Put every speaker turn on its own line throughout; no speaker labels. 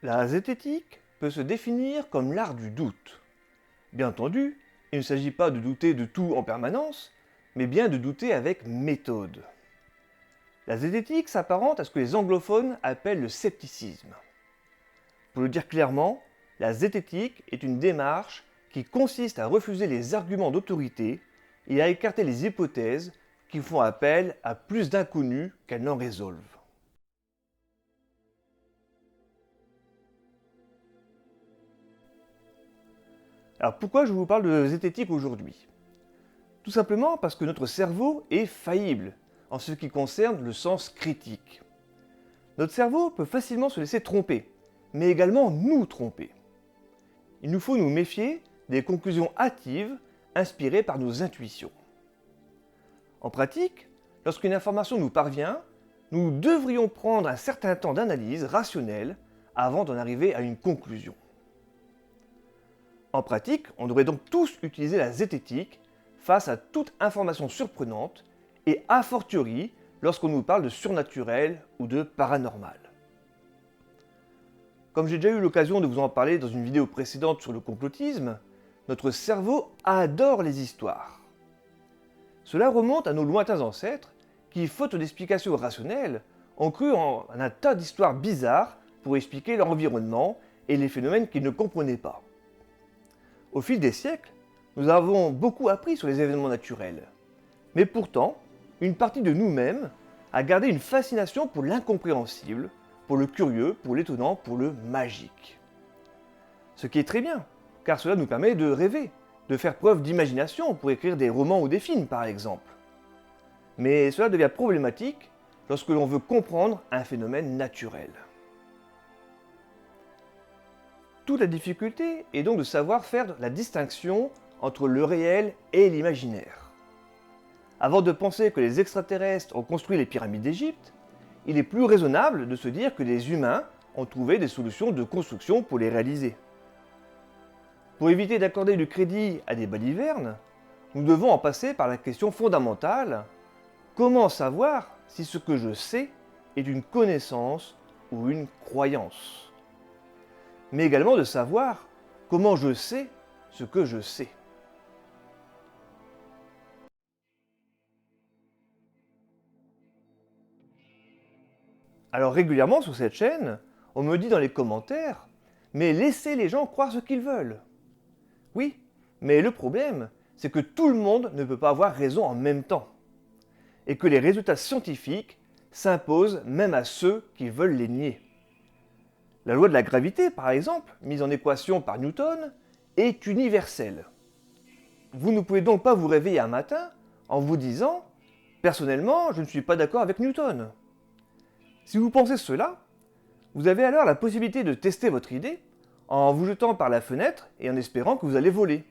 La zététique peut se définir comme l'art du doute. Bien entendu, il ne s'agit pas de douter de tout en permanence, mais bien de douter avec méthode. La zététique s'apparente à ce que les anglophones appellent le scepticisme. Pour le dire clairement, la zététique est une démarche qui consiste à refuser les arguments d'autorité et à écarter les hypothèses qui font appel à plus d'inconnus qu'elles n'en résolvent. Alors pourquoi je vous parle de zététique aujourd'hui? Tout simplement parce que notre cerveau est faillible en ce qui concerne le sens critique. Notre cerveau peut facilement se laisser tromper, mais également nous tromper. Il nous faut nous méfier des conclusions hâtives inspirées par nos intuitions. En pratique, lorsqu'une information nous parvient, nous devrions prendre un certain temps d'analyse rationnelle avant d'en arriver à une conclusion. En pratique, on devrait donc tous utiliser la zététique face à toute information surprenante et a fortiori lorsqu'on nous parle de surnaturel ou de paranormal. Comme j'ai déjà eu l'occasion de vous en parler dans une vidéo précédente sur le complotisme, notre cerveau adore les histoires. Cela remonte à nos lointains ancêtres qui, faute d'explications rationnelles, ont cru en un tas d'histoires bizarres pour expliquer leur environnement et les phénomènes qu'ils ne comprenaient pas. Au fil des siècles, nous avons beaucoup appris sur les événements naturels. Mais pourtant, une partie de nous-mêmes a gardé une fascination pour l'incompréhensible, pour le curieux, pour l'étonnant, pour le magique. Ce qui est très bien, car cela nous permet de rêver, de faire preuve d'imagination pour écrire des romans ou des films par exemple. Mais cela devient problématique lorsque l'on veut comprendre un phénomène naturel. Toute la difficulté est donc de savoir faire la distinction entre le réel et l'imaginaire. Avant de penser que les extraterrestres ont construit les pyramides d'Égypte, il est plus raisonnable de se dire que les humains ont trouvé des solutions de construction pour les réaliser. Pour éviter d'accorder du crédit à des balivernes, nous devons en passer par la question fondamentale: comment savoir si ce que je sais est une connaissance ou une croyance? Mais également de savoir comment je sais ce que je sais. Alors régulièrement sur cette chaîne, on me dit dans les commentaires: mais laissez les gens croire ce qu'ils veulent. Oui, mais le problème, c'est que tout le monde ne peut pas avoir raison en même temps. Et que les résultats scientifiques s'imposent même à ceux qui veulent les nier. La loi de la gravité, par exemple, mise en équation par Newton, est universelle. Vous ne pouvez donc pas vous réveiller un matin en vous disant « Personnellement, je ne suis pas d'accord avec Newton ». Si vous pensez cela, vous avez alors la possibilité de tester votre idée en vous jetant par la fenêtre et en espérant que vous allez voler.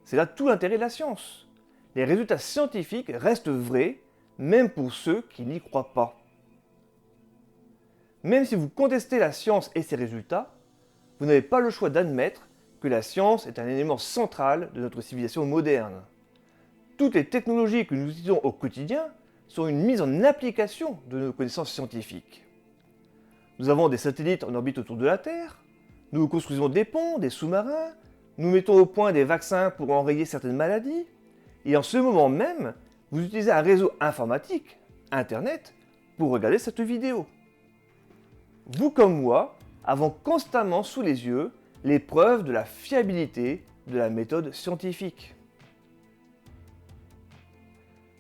C'est là tout l'intérêt de la science. Les résultats scientifiques restent vrais, même pour ceux qui n'y croient pas. Même si vous contestez la science et ses résultats, vous n'avez pas le choix d'admettre que la science est un élément central de notre civilisation moderne. Toutes les technologies que nous utilisons au quotidien sont une mise en application de nos connaissances scientifiques. Nous avons des satellites en orbite autour de la Terre, nous construisons des ponts, des sous-marins, nous mettons au point des vaccins pour enrayer certaines maladies, et en ce moment même, vous utilisez un réseau informatique, Internet, pour regarder cette vidéo. Vous comme moi avons constamment sous les yeux les preuves de la fiabilité de la méthode scientifique.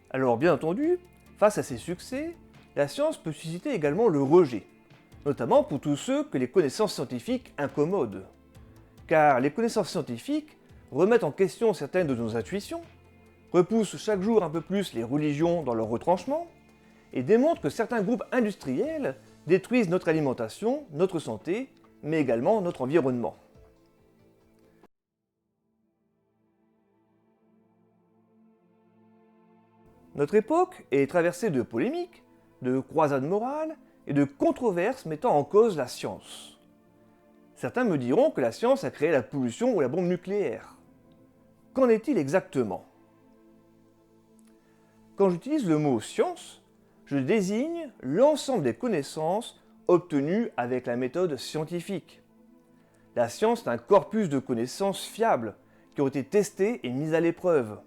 Alors bien entendu, face à ces succès, la science peut susciter également le rejet, notamment pour tous ceux que les connaissances scientifiques incommodent. Car les connaissances scientifiques remettent en question certaines de nos intuitions, repoussent chaque jour un peu plus les religions dans leur retranchement, et démontrent que certains groupes industriels détruisent notre alimentation, notre santé, mais également notre environnement. Notre époque est traversée de polémiques, de croisades morales et de controverses mettant en cause la science. Certains me diront que la science a créé la pollution ou la bombe nucléaire. Qu'en est-il exactement? Quand j'utilise le mot « science », je désigne l'ensemble des connaissances obtenues avec la méthode scientifique. La science est un corpus de connaissances fiables qui ont été testées et mises à l'épreuve.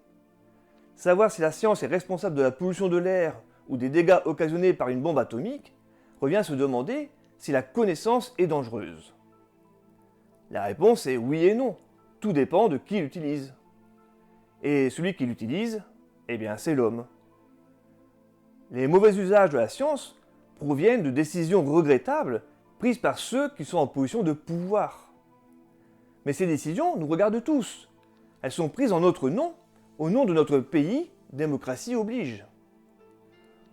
Savoir si la science est responsable de la pollution de l'air ou des dégâts occasionnés par une bombe atomique revient à se demander si la connaissance est dangereuse. La réponse est oui et non. Tout dépend de qui l'utilise. Et celui qui l'utilise, eh bien, c'est l'homme. Les mauvais usages de la science proviennent de décisions regrettables prises par ceux qui sont en position de pouvoir. Mais ces décisions nous regardent tous. Elles sont prises en notre nom, au nom de notre pays, démocratie oblige.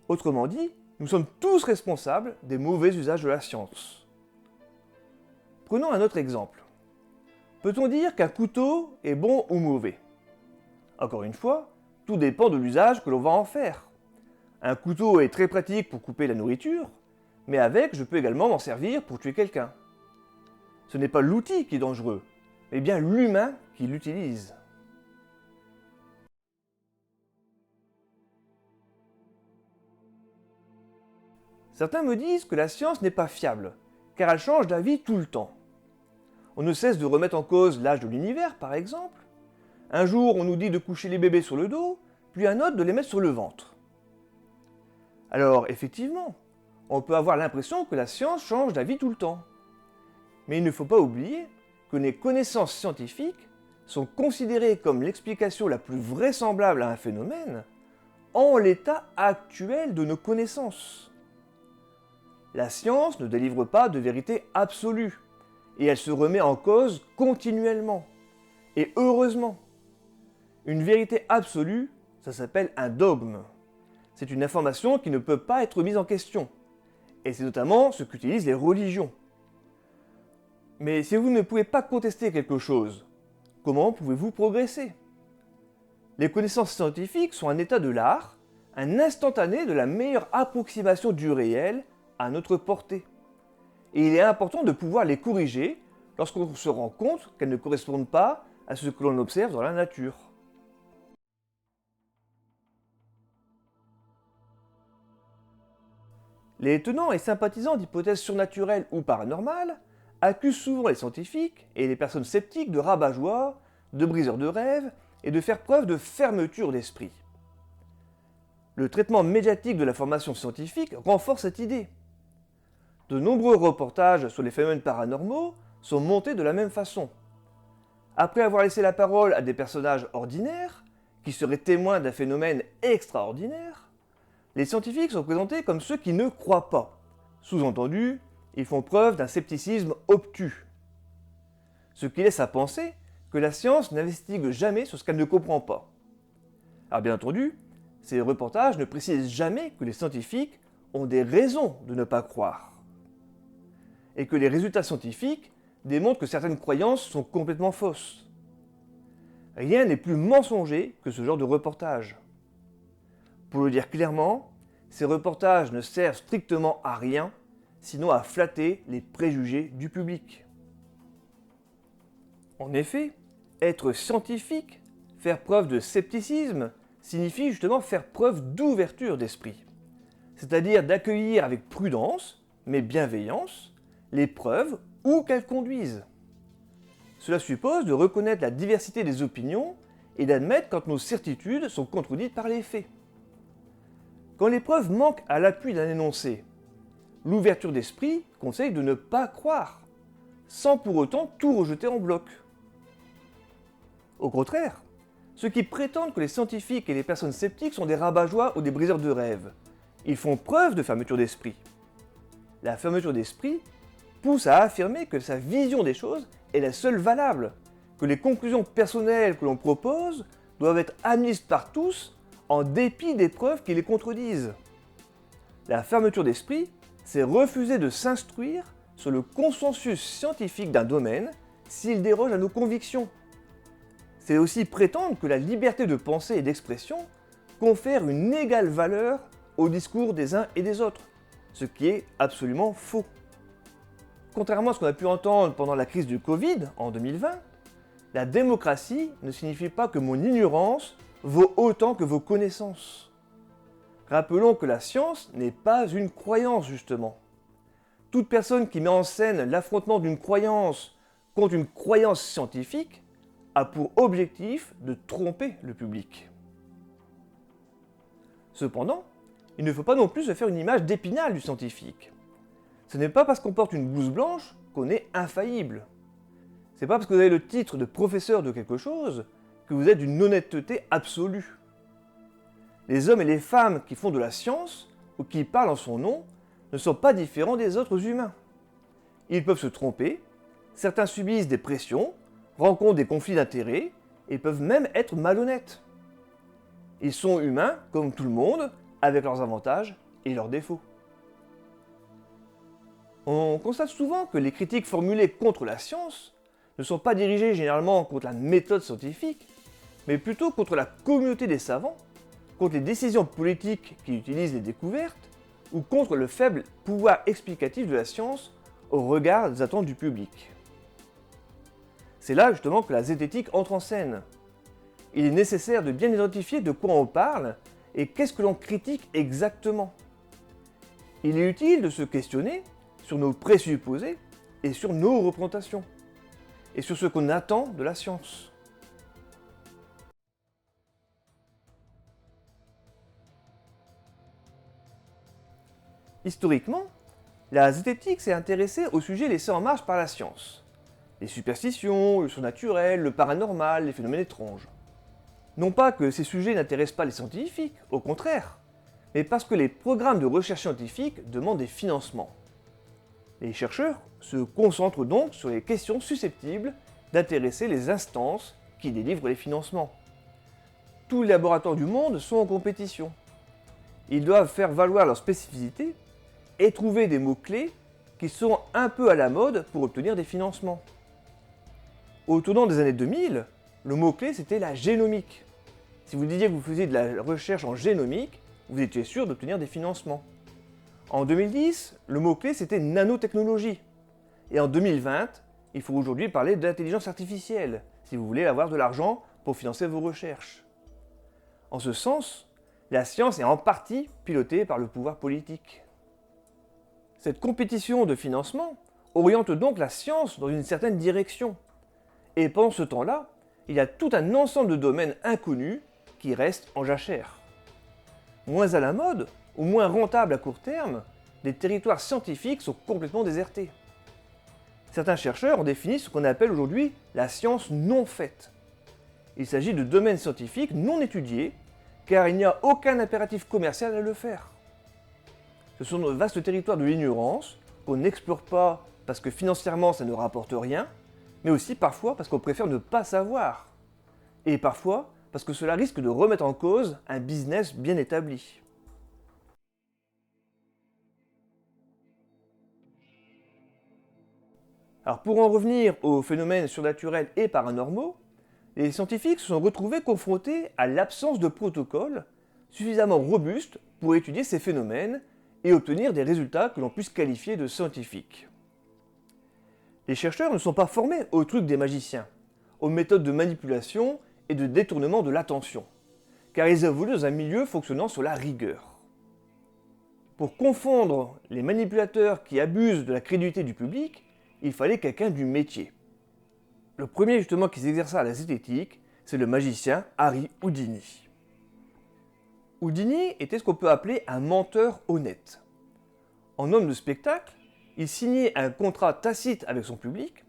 Autrement dit, nous sommes tous responsables des mauvais usages de la science. Prenons un autre exemple. Peut-on dire qu'un couteau est bon ou mauvais? Encore une fois, tout dépend de l'usage que l'on va en faire. Un couteau est très pratique pour couper la nourriture, mais avec, je peux également m'en servir pour tuer quelqu'un. Ce n'est pas l'outil qui est dangereux, mais bien l'humain qui l'utilise. Certains me disent que la science n'est pas fiable, car elle change d'avis tout le temps. On ne cesse de remettre en cause l'âge de l'univers, par exemple. Un jour, on nous dit de coucher les bébés sur le dos, puis un autre de les mettre sur le ventre. Alors, effectivement, on peut avoir l'impression que la science change d'avis tout le temps. Mais il ne faut pas oublier que les connaissances scientifiques sont considérées comme l'explication la plus vraisemblable à un phénomène en l'état actuel de nos connaissances. La science ne délivre pas de vérité absolue, et elle se remet en cause continuellement. Et heureusement. Une vérité absolue, ça s'appelle un dogme. C'est une information qui ne peut pas être mise en question. Et c'est notamment ce qu'utilisent les religions. Mais si vous ne pouvez pas contester quelque chose, comment pouvez-vous progresser? Les connaissances scientifiques sont un état de l'art, un instantané de la meilleure approximation du réel à notre portée. Et il est important de pouvoir les corriger lorsqu'on se rend compte qu'elles ne correspondent pas à ce que l'on observe dans la nature. Les tenants et sympathisants d'hypothèses surnaturelles ou paranormales accusent souvent les scientifiques et les personnes sceptiques de rabat-joie, de briseurs de rêves et de faire preuve de fermeture d'esprit. Le traitement médiatique de l'information scientifique renforce cette idée. De nombreux reportages sur les phénomènes paranormaux sont montés de la même façon. Après avoir laissé la parole à des personnages ordinaires, qui seraient témoins d'un phénomène extraordinaire, les scientifiques sont présentés comme ceux qui ne croient pas. Sous-entendu, ils font preuve d'un scepticisme obtus. Ce qui laisse à penser que la science n'investigue jamais sur ce qu'elle ne comprend pas. Alors bien entendu, ces reportages ne précisent jamais que les scientifiques ont des raisons de ne pas croire. Et que les résultats scientifiques démontrent que certaines croyances sont complètement fausses. Rien n'est plus mensonger que ce genre de reportage. Pour le dire clairement, ces reportages ne servent strictement à rien, sinon à flatter les préjugés du public. En effet, être scientifique, faire preuve de scepticisme, signifie justement faire preuve d'ouverture d'esprit. C'est-à-dire d'accueillir avec prudence, mais bienveillance, les preuves où qu'elles conduisent. Cela suppose de reconnaître la diversité des opinions et d'admettre quand nos certitudes sont contredites par les faits. Quand les preuves manquent à l'appui d'un énoncé, l'ouverture d'esprit conseille de ne pas croire, sans pour autant tout rejeter en bloc. Au contraire, ceux qui prétendent que les scientifiques et les personnes sceptiques sont des rabat-joie ou des briseurs de rêves, ils font preuve de fermeture d'esprit. La fermeture d'esprit pousse à affirmer que sa vision des choses est la seule valable, que les conclusions personnelles que l'on propose doivent être admises par tous en dépit des preuves qui les contredisent. La fermeture d'esprit, c'est refuser de s'instruire sur le consensus scientifique d'un domaine s'il déroge à nos convictions. C'est aussi prétendre que la liberté de pensée et d'expression confère une égale valeur au discours des uns et des autres, ce qui est absolument faux. Contrairement à ce qu'on a pu entendre pendant la crise du Covid en 2020, la démocratie ne signifie pas que mon ignorance vaut autant que vos connaissances. Rappelons que la science n'est pas une croyance justement. toute personne qui met en scène l'affrontement d'une croyance contre une croyance scientifique a pour objectif de tromper le public. Cependant, il ne faut pas non plus se faire une image d'Épinal du scientifique. Ce n'est pas parce qu'on porte une blouse blanche qu'on est infaillible. C'est pas parce que vous avez le titre de professeur de quelque chose que vous êtes d'une honnêteté absolue. Les hommes et les femmes qui font de la science ou qui parlent en son nom ne sont pas différents des autres humains. Ils peuvent se tromper, certains subissent des pressions, rencontrent des conflits d'intérêts et peuvent même être malhonnêtes. Ils sont humains comme tout le monde, avec leurs avantages et leurs défauts. On constate souvent que les critiques formulées contre la science ne sont pas dirigées généralement contre la méthode scientifique, mais plutôt contre la communauté des savants, contre les décisions politiques qui utilisent les découvertes, ou contre le faible pouvoir explicatif de la science au regard des attentes du public. C'est là justement que la zététique entre en scène. Il est nécessaire de bien identifier de quoi on parle et qu'est-ce que l'on critique exactement. Il est utile de se questionner sur nos présupposés et sur nos représentations, et sur ce qu'on attend de la science. Historiquement, la zététique s'est intéressée aux sujets laissés en marge par la science. Les superstitions, le surnaturel, le paranormal, les phénomènes étranges. Non pas que ces sujets n'intéressent pas les scientifiques, au contraire, mais parce que les programmes de recherche scientifique demandent des financements. Les chercheurs se concentrent donc sur les questions susceptibles d'intéresser les instances qui délivrent les financements. Tous les laboratoires du monde sont en compétition. Ils doivent faire valoir leurs spécificités et trouver des mots-clés qui sont un peu à la mode pour obtenir des financements. Au tournant des années 2000, le mot-clé c'était la génomique. Si vous disiez que vous faisiez de la recherche en génomique, vous étiez sûr d'obtenir des financements. En 2010, le mot-clé c'était nanotechnologie. Et en 2020, il faut aujourd'hui parler d'intelligence artificielle, si vous voulez avoir de l'argent pour financer vos recherches. En ce sens, la science est en partie pilotée par le pouvoir politique. Cette compétition de financement oriente donc la science dans une certaine direction. Et pendant ce temps-là, il y a tout un ensemble de domaines inconnus qui restent en jachère. Moins à la mode, ou moins rentables à court terme, les territoires scientifiques sont complètement désertés. Certains chercheurs ont défini ce qu'on appelle aujourd'hui la science non faite. Il s'agit de domaines scientifiques non étudiés, car il n'y a aucun impératif commercial à le faire. Ce sont de vastes territoires de l'ignorance qu'on n'explore pas parce que financièrement ça ne rapporte rien, mais aussi parfois parce qu'on préfère ne pas savoir. Et parfois parce que cela risque de remettre en cause un business bien établi. Alors pour en revenir aux phénomènes surnaturels et paranormaux, les scientifiques se sont retrouvés confrontés à l'absence de protocoles suffisamment robustes pour étudier ces phénomènes et obtenir des résultats que l'on puisse qualifier de scientifiques. Les chercheurs ne sont pas formés aux trucs des magiciens, aux méthodes de manipulation et de détournement de l'attention, car ils évoluent dans un milieu fonctionnant sur la rigueur. Pour confondre les manipulateurs qui abusent de la crédulité du public, il fallait quelqu'un du métier. Le premier justement qui s'exerça à la zététique, c'est le magicien Harry Houdini. Houdini était ce qu'on peut appeler un menteur honnête. En homme de spectacle, il signait un contrat tacite avec son public,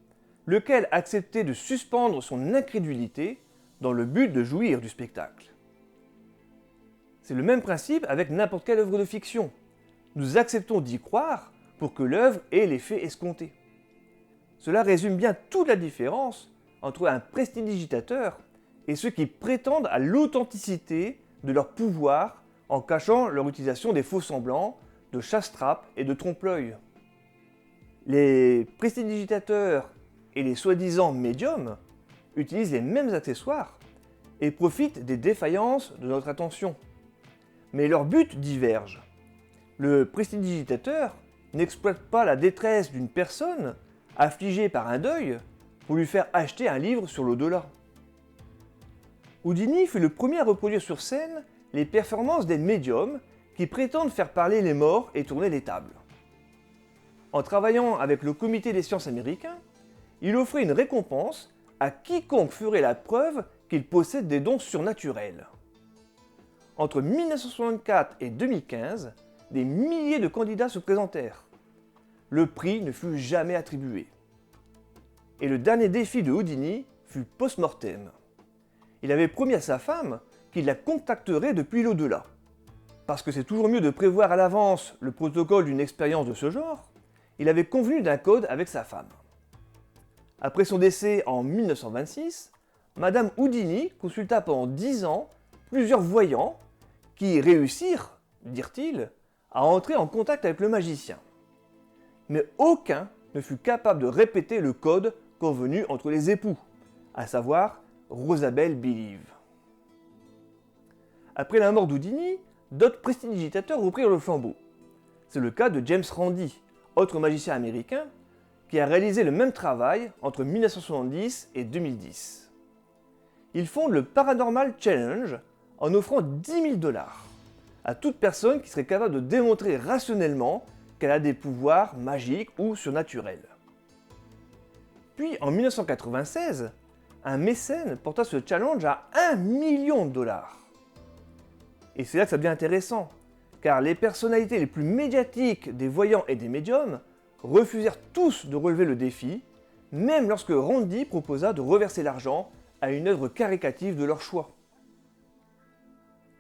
lequel acceptait de suspendre son incrédulité dans le but de jouir du spectacle. C'est le même principe avec n'importe quelle œuvre de fiction. Nous acceptons d'y croire pour que l'œuvre ait l'effet escompté. Cela résume bien toute la différence entre un prestidigitateur et ceux qui prétendent à l'authenticité de leur pouvoir en cachant leur utilisation des faux-semblants, de chasse-trappe et de trompe-l'œil. Les prestidigitateurs et les soi-disant médiums utilisent les mêmes accessoires et profitent des défaillances de notre attention. Mais leurs buts divergent. Le prestidigitateur n'exploite pas la détresse d'une personne affligée par un deuil pour lui faire acheter un livre sur l'au-delà. Houdini fut le premier à reproduire sur scène les performances des médiums qui prétendent faire parler les morts et tourner les tables. En travaillant avec le comité des sciences américain, il offrait une récompense à quiconque ferait la preuve qu'il possède des dons surnaturels. Entre 1964 et 2015, des milliers de candidats se présentèrent. Le prix ne fut jamais attribué. Et le dernier défi de Houdini fut post-mortem. Il avait promis à sa femme qu'il la contacterait depuis l'au-delà. Parce que c'est toujours mieux de prévoir à l'avance le protocole d'une expérience de ce genre, il avait convenu d'un code avec sa femme. Après son décès en 1926, Madame Houdini consulta pendant 10 ans plusieurs voyants qui réussirent, dirent-ils, à entrer en contact avec le magicien. Mais aucun ne fut capable de répéter le code convenu entre les époux, à savoir Rosabelle Believe. Après la mort d'Houdini, d'autres prestidigitateurs reprirent le flambeau. C'est le cas de James Randi, autre magicien américain, qui a réalisé le même travail entre 1970 et 2010. Il fonde le Paranormal Challenge en offrant 10 000 $ à toute personne qui serait capable de démontrer rationnellement qu'elle a des pouvoirs magiques ou surnaturels. Puis en 1996, un mécène porta ce challenge à 1 million $. Et c'est là que ça devient intéressant, car les personnalités les plus médiatiques des voyants et des médiums refusèrent tous de relever le défi, même lorsque Randi proposa de reverser l'argent à une œuvre caritative de leur choix.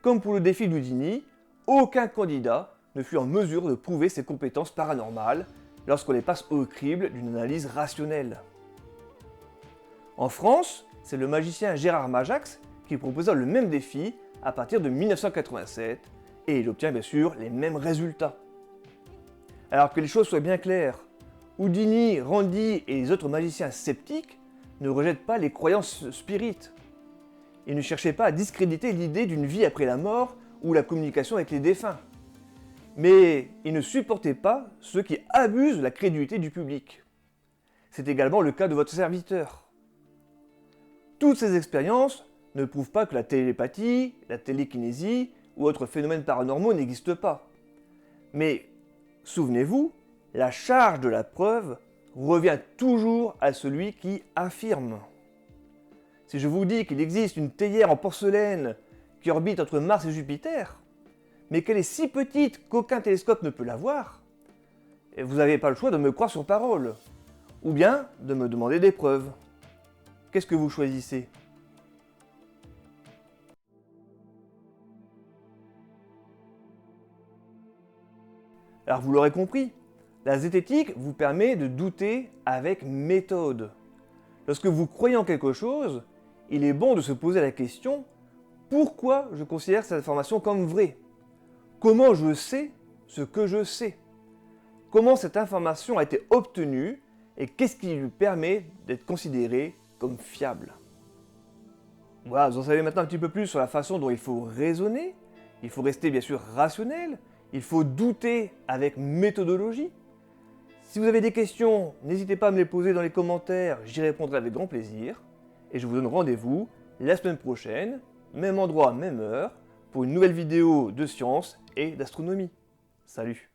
Comme pour le défi d'Houdini, aucun candidat ne fut en mesure de prouver ses compétences paranormales lorsqu'on les passe au crible d'une analyse rationnelle. En France, c'est le magicien Gérard Majax qui proposa le même défi à partir de 1987, et il obtient bien sûr les mêmes résultats. Alors que les choses soient bien claires, Houdini, Randi et les autres magiciens sceptiques ne rejettent pas les croyances spirites. Ils ne cherchaient pas à discréditer l'idée d'une vie après la mort ou la communication avec les défunts. Mais ils ne supportaient pas ceux qui abusent de la crédulité du public. C'est également le cas de votre serviteur. Toutes ces expériences ne prouvent pas que la télépathie, la télékinésie ou autres phénomènes paranormaux n'existent pas. Mais souvenez-vous, la charge de la preuve revient toujours à celui qui affirme. Si je vous dis qu'il existe une théière en porcelaine qui orbite entre Mars et Jupiter, mais qu'elle est si petite qu'aucun télescope ne peut la voir, vous n'avez pas le choix de me croire sur parole, ou bien de me demander des preuves. Qu'est-ce que vous choisissez ? Alors vous l'aurez compris, la zététique vous permet de douter avec méthode. Lorsque vous croyez en quelque chose, il est bon de se poser la question « Pourquoi je considère cette information comme vraie ? Comment je sais ce que je sais ? Comment cette information a été obtenue et qu'est-ce qui lui permet d'être considérée comme fiable ?» Voilà, vous en savez maintenant un petit peu plus sur la façon dont il faut raisonner, il faut rester bien sûr rationnel, il faut douter avec méthodologie. Si vous avez des questions, n'hésitez pas à me les poser dans les commentaires, j'y répondrai avec grand plaisir. Et je vous donne rendez-vous la semaine prochaine, même endroit, même heure, pour une nouvelle vidéo de science et d'astronomie. Salut!